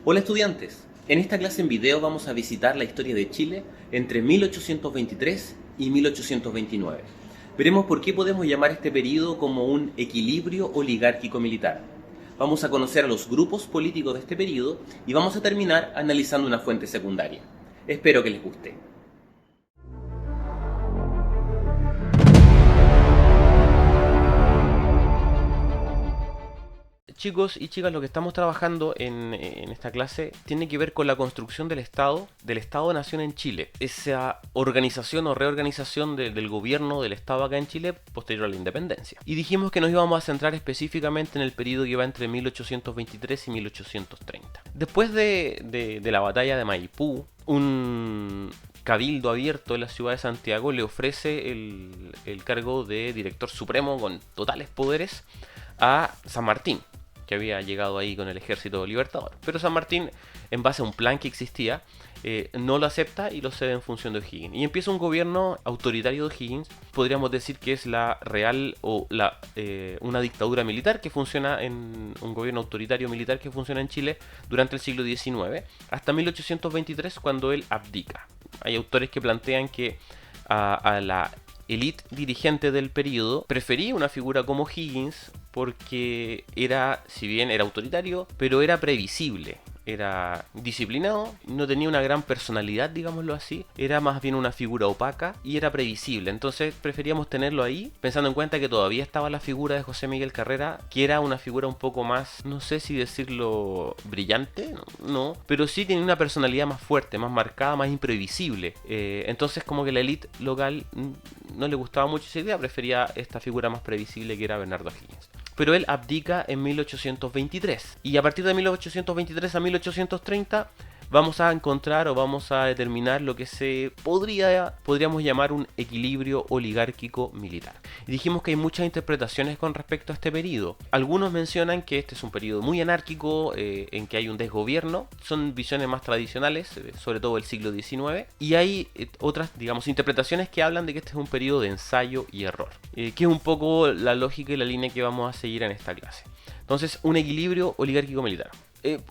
Hola estudiantes, en esta clase en video vamos a visitar la historia de Chile entre 1823 y 1829. Veremos por qué podemos llamar este periodo como un equilibrio oligárquico militar. Vamos a conocer a los grupos políticos de este periodo y vamos a terminar analizando una fuente secundaria. Espero que les guste. Chicos y chicas, lo que estamos trabajando en esta clase tiene que ver con la construcción del Estado-Nación en Chile. Esa organización o reorganización del gobierno del Estado acá en Chile posterior a la independencia. Y dijimos que nos íbamos a centrar específicamente en el periodo que va entre 1823 y 1830. Después de la batalla de Maipú, un cabildo abierto en la ciudad de Santiago le ofrece el cargo de director supremo con totales poderes a San Martín, que había llegado ahí con el ejército libertador. Pero San Martín, en base a un plan que existía, no lo acepta y lo cede en función de O'Higgins. Y empieza un gobierno autoritario de O'Higgins, podríamos decir que es la real o una dictadura militar que funciona en un gobierno autoritario militar que funciona en Chile durante el siglo XIX, hasta 1823 cuando él abdica. Hay autores que plantean que a la élite dirigente del periodo prefería una figura como Higgins porque era, si bien era autoritario, pero era previsible, era disciplinado, no tenía una gran personalidad, digámoslo así, era más bien una figura opaca y era previsible. Entonces preferíamos tenerlo ahí, pensando en cuenta que todavía estaba la figura de José Miguel Carrera, que era una figura un poco más, no sé si decirlo brillante, no, pero sí tenía una personalidad más fuerte, más marcada, más imprevisible. Entonces como que la élite local no le gustaba mucho esa idea, prefería esta figura más previsible que era Bernardo Higgins. Pero él abdica en 1823 y a partir de 1823 a 1830 vamos a encontrar o vamos a determinar lo que podríamos llamar un equilibrio oligárquico militar. Y dijimos que hay muchas interpretaciones con respecto a este periodo. Algunos mencionan que este es un periodo muy anárquico, en que hay un desgobierno. Son visiones más tradicionales, sobre todo del siglo XIX. Y hay otras, digamos, interpretaciones que hablan de que este es un periodo de ensayo y error, que es un poco la lógica y la línea que vamos a seguir en esta clase. Entonces, un equilibrio oligárquico militar.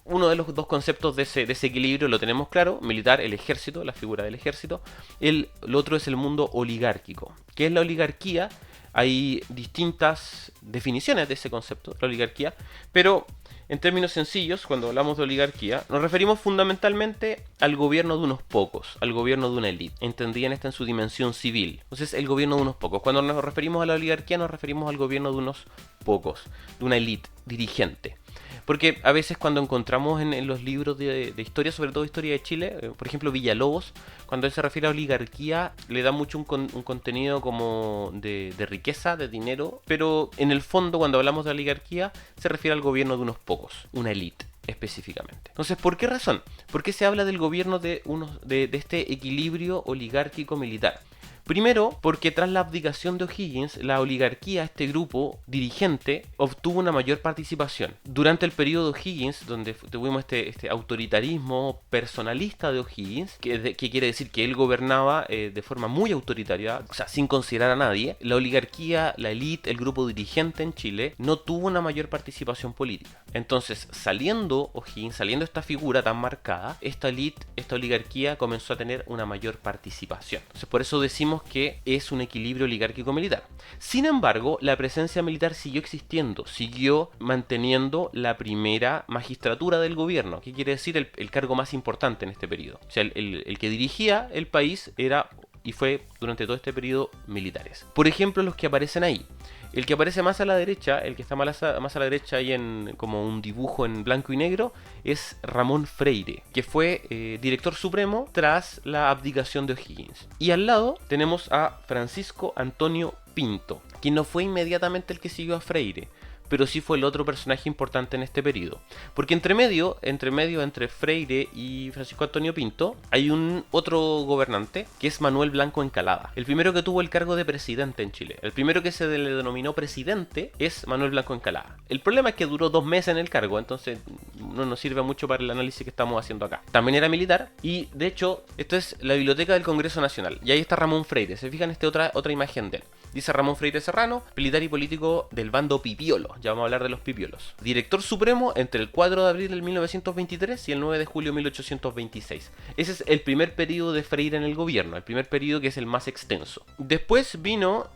Uno de los dos conceptos de ese equilibrio lo tenemos claro: militar, el ejército, la figura del ejército. Lo otro es el mundo oligárquico. ¿Qué es la oligarquía? Hay distintas definiciones de ese concepto, la oligarquía, pero en términos sencillos, cuando hablamos de oligarquía, nos referimos fundamentalmente al gobierno de unos pocos, al gobierno de una élite, entendida en su dimensión civil. Entonces, el gobierno de unos pocos. Cuando nos referimos a la oligarquía, nos referimos al gobierno de unos pocos, de una élite dirigente. Porque a veces cuando encontramos en los libros de historia, sobre todo historia de Chile, por ejemplo Villalobos, cuando él se refiere a oligarquía, le da mucho un contenido como de riqueza, de dinero, pero en el fondo cuando hablamos de oligarquía se refiere al gobierno de unos pocos, una élite específicamente. Entonces, ¿por qué razón? ¿Por qué se habla del gobierno de este equilibrio oligárquico militar? Primero, porque tras la abdicación de O'Higgins, la oligarquía, este grupo dirigente, obtuvo una mayor participación. Durante el periodo de O'Higgins, donde tuvimos este autoritarismo personalista de O'Higgins, que quiere decir que él gobernaba de forma muy autoritaria, o sea, sin considerar a nadie, la oligarquía, la élite, el grupo dirigente en Chile, no tuvo una mayor participación política. Entonces, saliendo O'Higgins, saliendo esta figura tan marcada, esta élite, esta oligarquía comenzó a tener una mayor participación. Entonces, por eso decimos que es un equilibrio oligárquico militar. Sin embargo, la presencia militar siguió existiendo, siguió manteniendo la primera magistratura del gobierno. ¿Qué quiere decir? El cargo más importante en este periodo. O sea, el que dirigía el país era y fue durante todo este periodo militares. Por ejemplo, los que aparecen ahí. El que aparece más a la derecha, el que está más a la derecha ahí en como un dibujo en blanco y negro, es Ramón Freire, que fue director supremo tras la abdicación de O'Higgins. Y al lado tenemos a Francisco Antonio Pinto, quien no fue inmediatamente el que siguió a Freire, pero sí fue el otro personaje importante en este periodo. Porque entre Freire y Francisco Antonio Pinto, hay un otro gobernante, que es Manuel Blanco Encalada. El primero que tuvo el cargo de presidente en Chile. El primero que se le denominó presidente es Manuel Blanco Encalada. El problema es que duró 2 meses en el cargo, entonces no nos sirve mucho para el análisis que estamos haciendo acá. También era militar, y de hecho, esto es la biblioteca del Congreso Nacional. Y ahí está Ramón Freire. ¿Se fijan? Otra imagen de él. Dice Ramón Freire Serrano, militar y político del bando Pipiolo. Ya vamos a hablar de los Pipiolos. Director supremo entre el 4 de abril del 1923 y el 9 de julio de 1826. Ese es el primer periodo de Freire en el gobierno, el primer periodo que es el más extenso. Después vino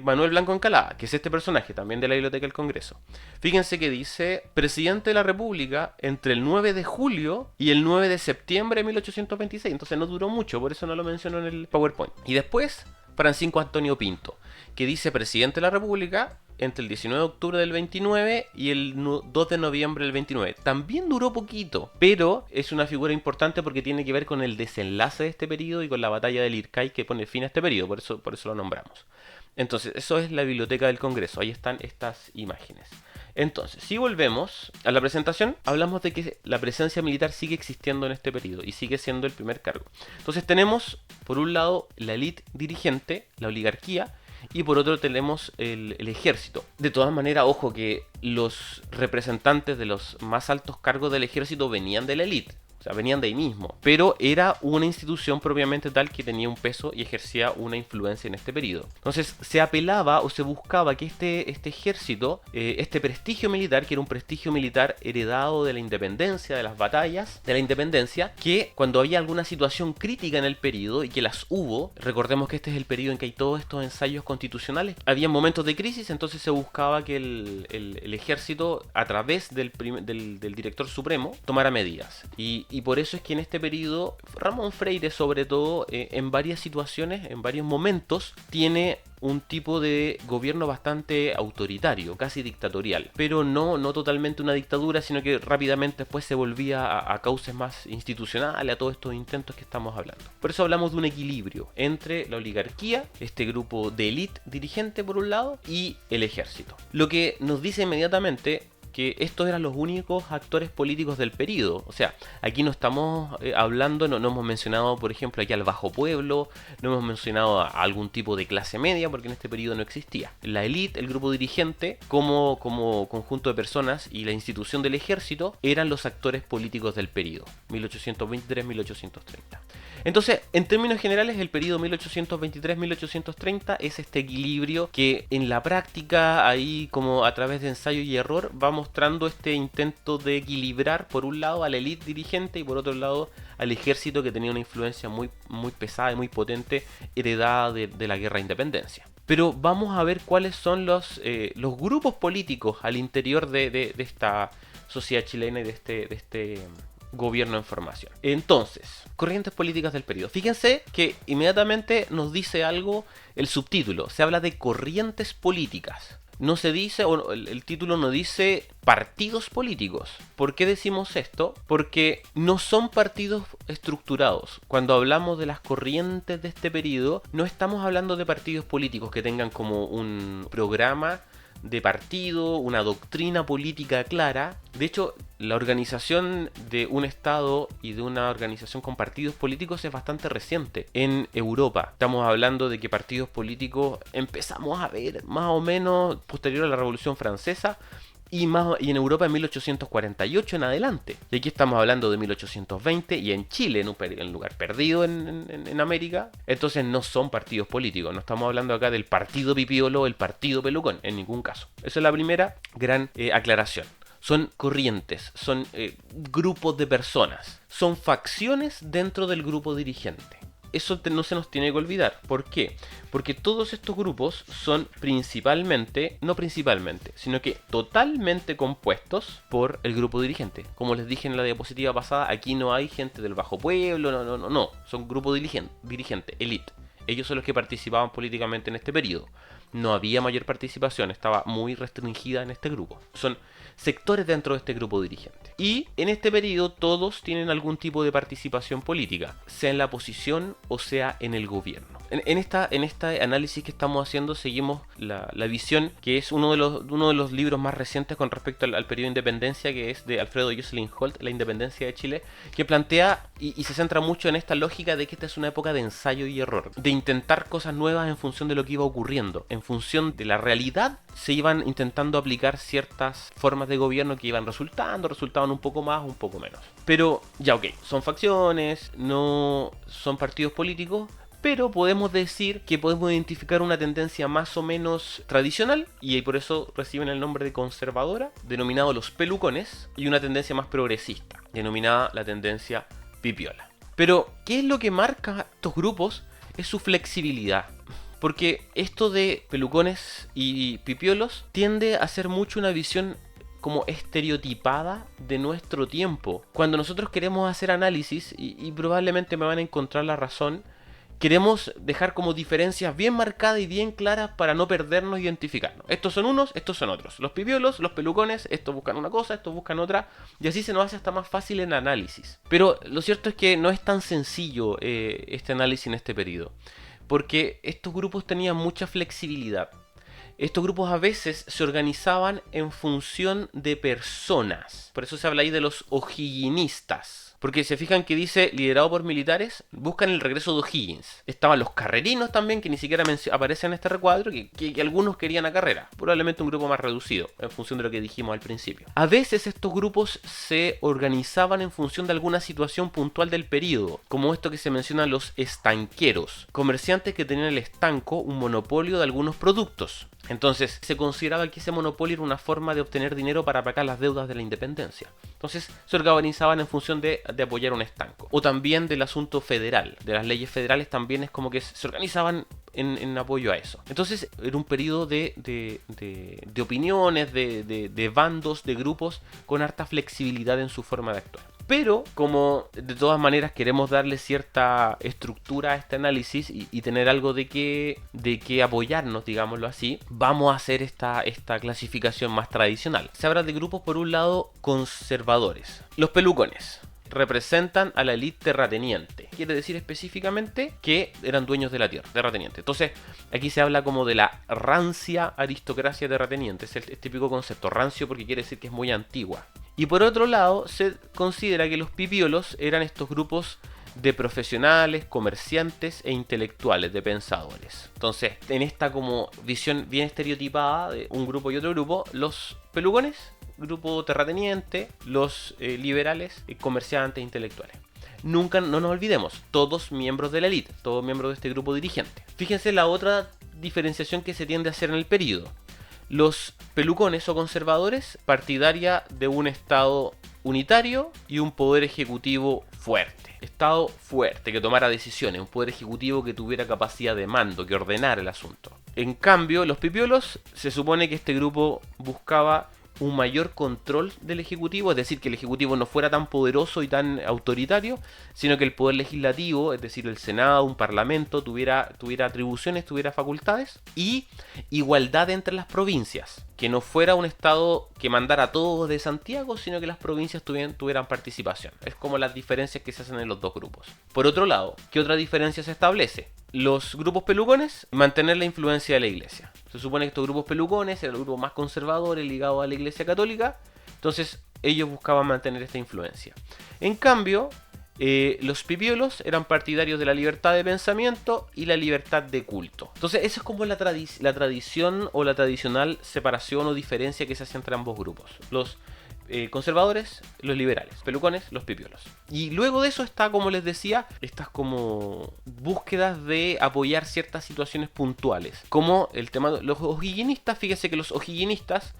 Manuel Blanco Encalada, que es este personaje también de la Biblioteca del Congreso. Fíjense que dice presidente de la República entre el 9 de julio y el 9 de septiembre de 1826. Entonces no duró mucho, por eso no lo menciono en el PowerPoint. Y después Francisco Antonio Pinto, que dice presidente de la República entre el 19 de octubre del 29 y el 2 de noviembre del 29. También duró poquito, pero es una figura importante porque tiene que ver con el desenlace de este periodo y con la batalla del Ircay que pone fin a este periodo, por eso lo nombramos. Entonces, eso es la Biblioteca del Congreso, ahí están estas imágenes. Entonces, si volvemos a la presentación, hablamos de que la presencia militar sigue existiendo en este periodo y sigue siendo el primer cargo. Entonces tenemos, por un lado, la élite dirigente, la oligarquía, y por otro tenemos el ejército. De todas maneras, ojo que los representantes de los más altos cargos del ejército venían de la élite. O sea, venían de ahí mismo. Pero era una institución propiamente tal que tenía un peso y ejercía una influencia en este periodo. Entonces se apelaba o se buscaba que este ejército, este prestigio militar, que era un prestigio militar heredado de la independencia, de las batallas de la independencia, que cuando había alguna situación crítica en el periodo, y que las hubo, recordemos que este es el periodo en que hay todos estos ensayos constitucionales, había momentos de crisis, entonces se buscaba que el ejército, a través del director supremo, tomara medidas. Y por eso es que en este periodo Ramón Freire, sobre todo, en varias situaciones, en varios momentos, tiene un tipo de gobierno bastante autoritario, casi dictatorial, pero no totalmente una dictadura, sino que rápidamente después se volvía a cauces más institucionales, a todos estos intentos que estamos hablando. Por eso hablamos de un equilibrio entre la oligarquía, este grupo de élite dirigente por un lado, y el ejército. Lo que nos dice inmediatamente que estos eran los únicos actores políticos del periodo. O sea, aquí no estamos hablando, no hemos mencionado, por ejemplo, aquí al bajo pueblo, no hemos mencionado a algún tipo de clase media, porque en este periodo no existía. La élite, el grupo dirigente, como conjunto de personas, y la institución del ejército eran los actores políticos del periodo, 1823-1830. Entonces, en términos generales, el periodo 1823-1830 es este equilibrio que en la práctica, ahí como a través de ensayo y error, va mostrando este intento de equilibrar por un lado a la élite dirigente y por otro lado al ejército, que tenía una influencia muy pesada y muy potente heredada de la guerra de independencia. Pero vamos a ver cuáles son los grupos políticos al interior de esta sociedad chilena y de este gobierno en formación. Entonces, corrientes políticas del periodo. Fíjense que inmediatamente nos dice algo el subtítulo. Se habla de corrientes políticas. No se dice, o el título no dice partidos políticos. ¿Por qué decimos esto? Porque no son partidos estructurados. Cuando hablamos de las corrientes de este periodo, no estamos hablando de partidos políticos que tengan como un programa de partido, una doctrina política clara. De hecho, la organización de un Estado y de una organización con partidos políticos es bastante reciente en Europa. Estamos hablando de que partidos políticos empezamos a ver más o menos posterior a la Revolución Francesa, y en Europa en 1848 en adelante. Y aquí estamos hablando de 1820, y en Chile, en un lugar perdido en América. Entonces no son partidos políticos. No estamos hablando acá del partido Pipiolo o el partido Pelucón, en ningún caso. Esa es la primera gran aclaración. Son corrientes, son grupos de personas, son facciones dentro del grupo dirigente. Eso no se nos tiene que olvidar. ¿Por qué? Porque todos estos grupos son sino que totalmente compuestos por el grupo dirigente. Como les dije en la diapositiva pasada, aquí no hay gente del bajo pueblo, no. Son grupo dirigente, elite. Ellos son los que participaban políticamente en este periodo. No había mayor participación, estaba muy restringida en este grupo. Son sectores dentro de este grupo dirigente. Y en este periodo todos tienen algún tipo de participación política, sea en la oposición o sea en el gobierno. En este análisis que estamos haciendo seguimos la visión que es uno de los libros más recientes con respecto al periodo de independencia, que es de Alfredo Jocelyn Holt, La independencia de Chile, que plantea y se centra mucho en esta lógica de que esta es una época de ensayo y error, de intentar cosas nuevas en función de lo que iba ocurriendo, en función de la realidad. Se iban intentando aplicar ciertas formas de gobierno que iban resultaban un poco más, un poco menos. Pero ya ok, son facciones, no son partidos políticos, pero podemos decir que podemos identificar una tendencia más o menos tradicional, y por eso reciben el nombre de conservadora, denominado los pelucones, y una tendencia más progresista, denominada la tendencia pipiola. Pero, ¿qué es lo que marca estos grupos? Es su flexibilidad. Porque esto de pelucones y pipiolos tiende a ser mucho una visión como estereotipada de nuestro tiempo. Cuando nosotros queremos hacer análisis, y probablemente me van a encontrar la razón, queremos dejar como diferencias bien marcadas y bien claras para no perdernos e identificarnos. Estos son unos, estos son otros. Los pipiolos, los pelucones, estos buscan una cosa, estos buscan otra, y así se nos hace hasta más fácil en análisis. Pero lo cierto es que no es tan sencillo este análisis en este periodo, porque estos grupos tenían mucha flexibilidad. Estos grupos a veces se organizaban en función de personas. Por eso se habla ahí de los o'higginistas. Porque se fijan que dice, liderado por militares, buscan el regreso de O'Higgins. Estaban los carrerinos también, que ni siquiera aparecen en este recuadro, que algunos querían a carrera. Probablemente un grupo más reducido, en función de lo que dijimos al principio. A veces estos grupos se organizaban en función de alguna situación puntual del periodo, como esto que se menciona los estanqueros, comerciantes que tenían el estanco, un monopolio de algunos productos. Entonces se consideraba que ese monopolio era una forma de obtener dinero para pagar las deudas de la independencia. Entonces se organizaban en función de apoyar un estanco. O también del asunto federal, de las leyes federales también es como que se organizaban en apoyo a eso. Entonces era un periodo de opiniones, de bandos, de grupos con harta flexibilidad en su forma de actuar. Pero como de todas maneras queremos darle cierta estructura a este análisis y tener algo de que apoyarnos, digámoslo así, vamos a hacer esta clasificación más tradicional. Se habla de grupos, por un lado, conservadores. Los pelucones representan a la élite terrateniente. Quiere decir específicamente que eran dueños de la tierra, terrateniente. Entonces, aquí se habla como de la rancia aristocracia terrateniente. Es el típico concepto, rancio, porque quiere decir que es muy antigua. Y por otro lado, se considera que los pipiolos eran estos grupos de profesionales, comerciantes e intelectuales, de pensadores. Entonces, en esta como visión bien estereotipada de un grupo y otro grupo, los pelucones, grupo terrateniente, los liberales, comerciantes, intelectuales. Nunca, no nos olvidemos, todos miembros de la élite, todos miembros de este grupo dirigente. Fíjense la otra diferenciación que se tiende a hacer en el periodo. Los pelucones o conservadores, partidaria de un Estado unitario y un poder ejecutivo fuerte. Estado fuerte, que tomara decisiones, un poder ejecutivo que tuviera capacidad de mando, que ordenara el asunto. En cambio, los pipiolos, se supone que este grupo buscaba un mayor control del Ejecutivo, es decir, que el Ejecutivo no fuera tan poderoso y tan autoritario, sino que el Poder Legislativo, es decir, el Senado, un Parlamento, tuviera atribuciones, tuviera facultades, y igualdad entre las provincias, que no fuera un Estado que mandara a todos de Santiago, sino que las provincias tuvieran participación. Es como las diferencias que se hacen en los dos grupos. Por otro lado, ¿qué otra diferencia se establece? Los grupos pelucones, mantener la influencia de la iglesia. Se supone que estos grupos pelucones eran los grupos más conservadores ligados a la iglesia católica, entonces ellos buscaban mantener esta influencia. En cambio, los pipiolos eran partidarios de la libertad de pensamiento y la libertad de culto. Entonces esa es como la tradición o la tradicional separación o diferencia que se hace entre ambos grupos. Los conservadores, los liberales, pelucones, los pipiolos. Y luego de eso está, como les decía, estas como búsquedas de apoyar ciertas situaciones puntuales, como el tema de los o'higginistas. Fíjense que los o'higginistas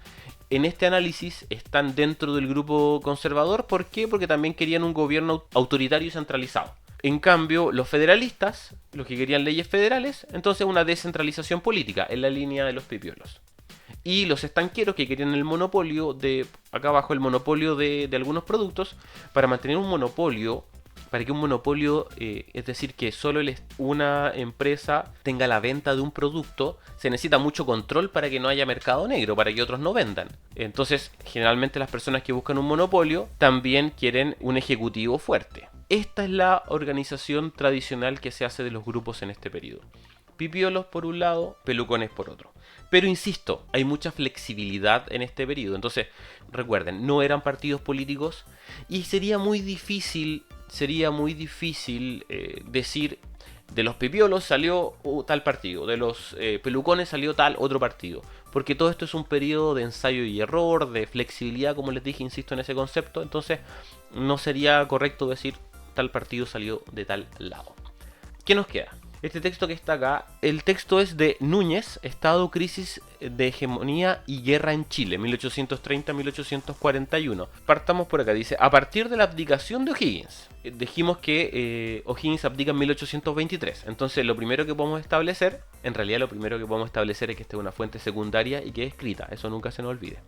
en este análisis están dentro del grupo conservador. ¿Por qué? Porque también querían un gobierno autoritario y centralizado. En cambio, los federalistas, los que querían leyes federales, entonces una descentralización política en la línea de los pipiolos. Y los estanqueros, que querían el monopolio acá abajo, el monopolio de algunos productos, para mantener un monopolio, para que un monopolio, es decir, que solo una empresa tenga la venta de un producto, se necesita mucho control para que no haya mercado negro, para que otros no vendan. Entonces, generalmente las personas que buscan un monopolio también quieren un ejecutivo fuerte. Esta es la organización tradicional que se hace de los grupos en este periodo. Pipiolos por un lado, pelucones por otro. Pero insisto, hay mucha flexibilidad en este periodo. Entonces, recuerden, no eran partidos políticos y sería muy difícil decir de los pipiolos salió tal partido, de los pelucones salió tal otro partido. Porque todo esto es un periodo de ensayo y error, de flexibilidad, como les dije, insisto en ese concepto. Entonces, no sería correcto decir tal partido salió de tal lado. ¿Qué nos queda? Este texto que está acá, el texto es de Núñez, Estado, Crisis de Hegemonía y Guerra en Chile, 1830-1841. Partamos por acá, dice, a partir de la abdicación de O'Higgins. Dijimos que O'Higgins abdica en 1823. Entonces lo primero que podemos establecer, en realidad lo primero que podemos establecer es que esta es una fuente secundaria y que es escrita, eso nunca se nos olvide.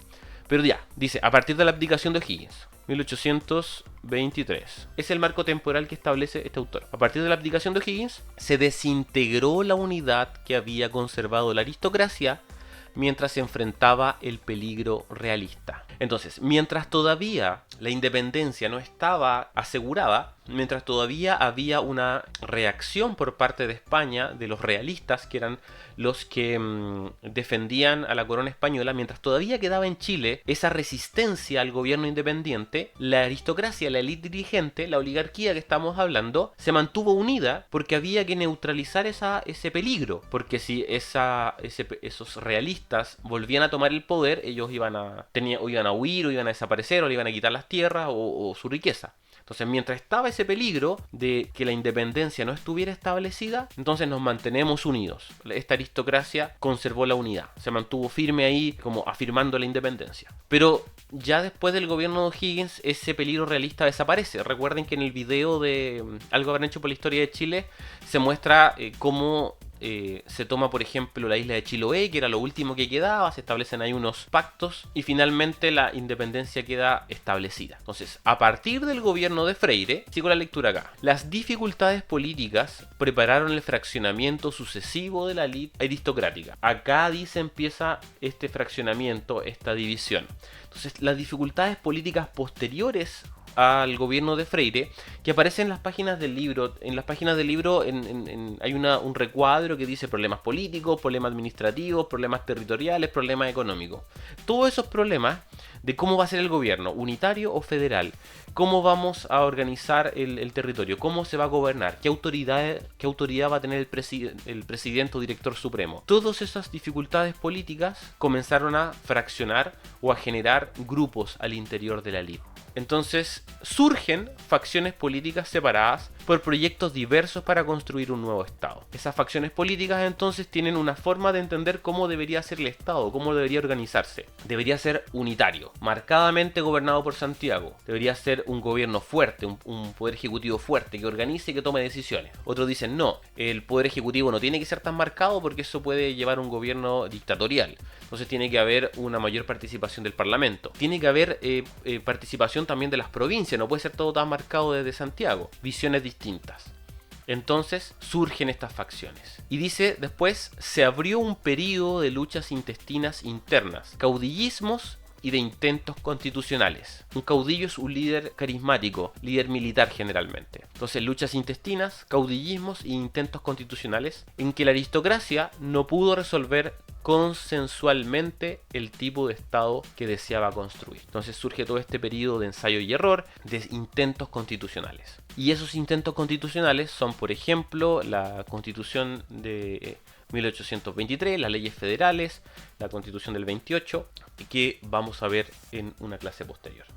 Pero ya, dice, a partir de la abdicación de O'Higgins, 1823. Es el marco temporal que establece este autor. A partir de la abdicación de O'Higgins, se desintegró la unidad que había conservado la aristocracia mientras se enfrentaba el peligro realista. Entonces, mientras todavía la independencia no estaba asegurada, mientras todavía había una reacción por parte de España, de los realistas, que eran los que defendían a la corona española, mientras todavía quedaba en Chile esa resistencia al gobierno independiente, la aristocracia, la élite dirigente, la oligarquía que estamos hablando, se mantuvo unida porque había que neutralizar ese peligro, porque si esos realistas volvían a tomar el poder, ellos iban a huir, o iban a desaparecer, o le iban a quitar las tierras o su riqueza. Entonces, mientras estaba ese peligro de que la independencia no estuviera establecida, entonces nos mantenemos unidos. Esta aristocracia conservó la unidad, se mantuvo firme ahí, como afirmando la independencia. Pero ya después del gobierno de O'Higgins, ese peligro realista desaparece. Recuerden que en el video de Algo habrán hecho por la historia de Chile, se muestra cómo se toma, por ejemplo, la isla de Chiloé, que era lo último que quedaba, se establecen ahí unos pactos y finalmente la independencia queda establecida. Entonces, a partir del gobierno de Freire, sigo la lectura acá, las dificultades políticas prepararon el fraccionamiento sucesivo de la élite aristocrática. Acá dice empieza este fraccionamiento, esta división. Entonces, las dificultades políticas posteriores al gobierno de Freire, que aparece en las páginas del libro. En las páginas del libro hay un recuadro que dice problemas políticos, problemas administrativos, problemas territoriales, problemas económicos. Todos esos problemas de cómo va a ser el gobierno, unitario o federal, cómo vamos a organizar el territorio, cómo se va a gobernar, qué autoridad va a tener el presidente o director supremo. Todas esas dificultades políticas comenzaron a fraccionar o a generar grupos al interior de la élite. Entonces surgen facciones políticas separadas por proyectos diversos para construir un nuevo Estado. Esas facciones políticas entonces tienen una forma de entender cómo debería ser el Estado, cómo debería organizarse. Debería ser unitario, marcadamente gobernado por Santiago. Debería ser un gobierno fuerte, un poder ejecutivo fuerte, que organice y que tome decisiones. Otros dicen no, el poder ejecutivo no tiene que ser tan marcado porque eso puede llevar a un gobierno dictatorial. Entonces tiene que haber una mayor participación del Parlamento. Tiene que haber participación también de las provincias, no puede ser todo tan marcado desde Santiago. Visiones distintas. Entonces surgen estas facciones. Y dice después, se abrió un periodo de luchas intestinas internas, caudillismos y de intentos constitucionales. Un caudillo es un líder carismático, líder militar generalmente. Entonces, luchas intestinas, caudillismos e intentos constitucionales en que la aristocracia no pudo resolver consensualmente el tipo de Estado que deseaba construir. Entonces surge todo este periodo de ensayo y error, de intentos constitucionales. Y esos intentos constitucionales son, por ejemplo, la Constitución de 1823, las leyes federales, la Constitución del 28, que vamos a ver en una clase posterior.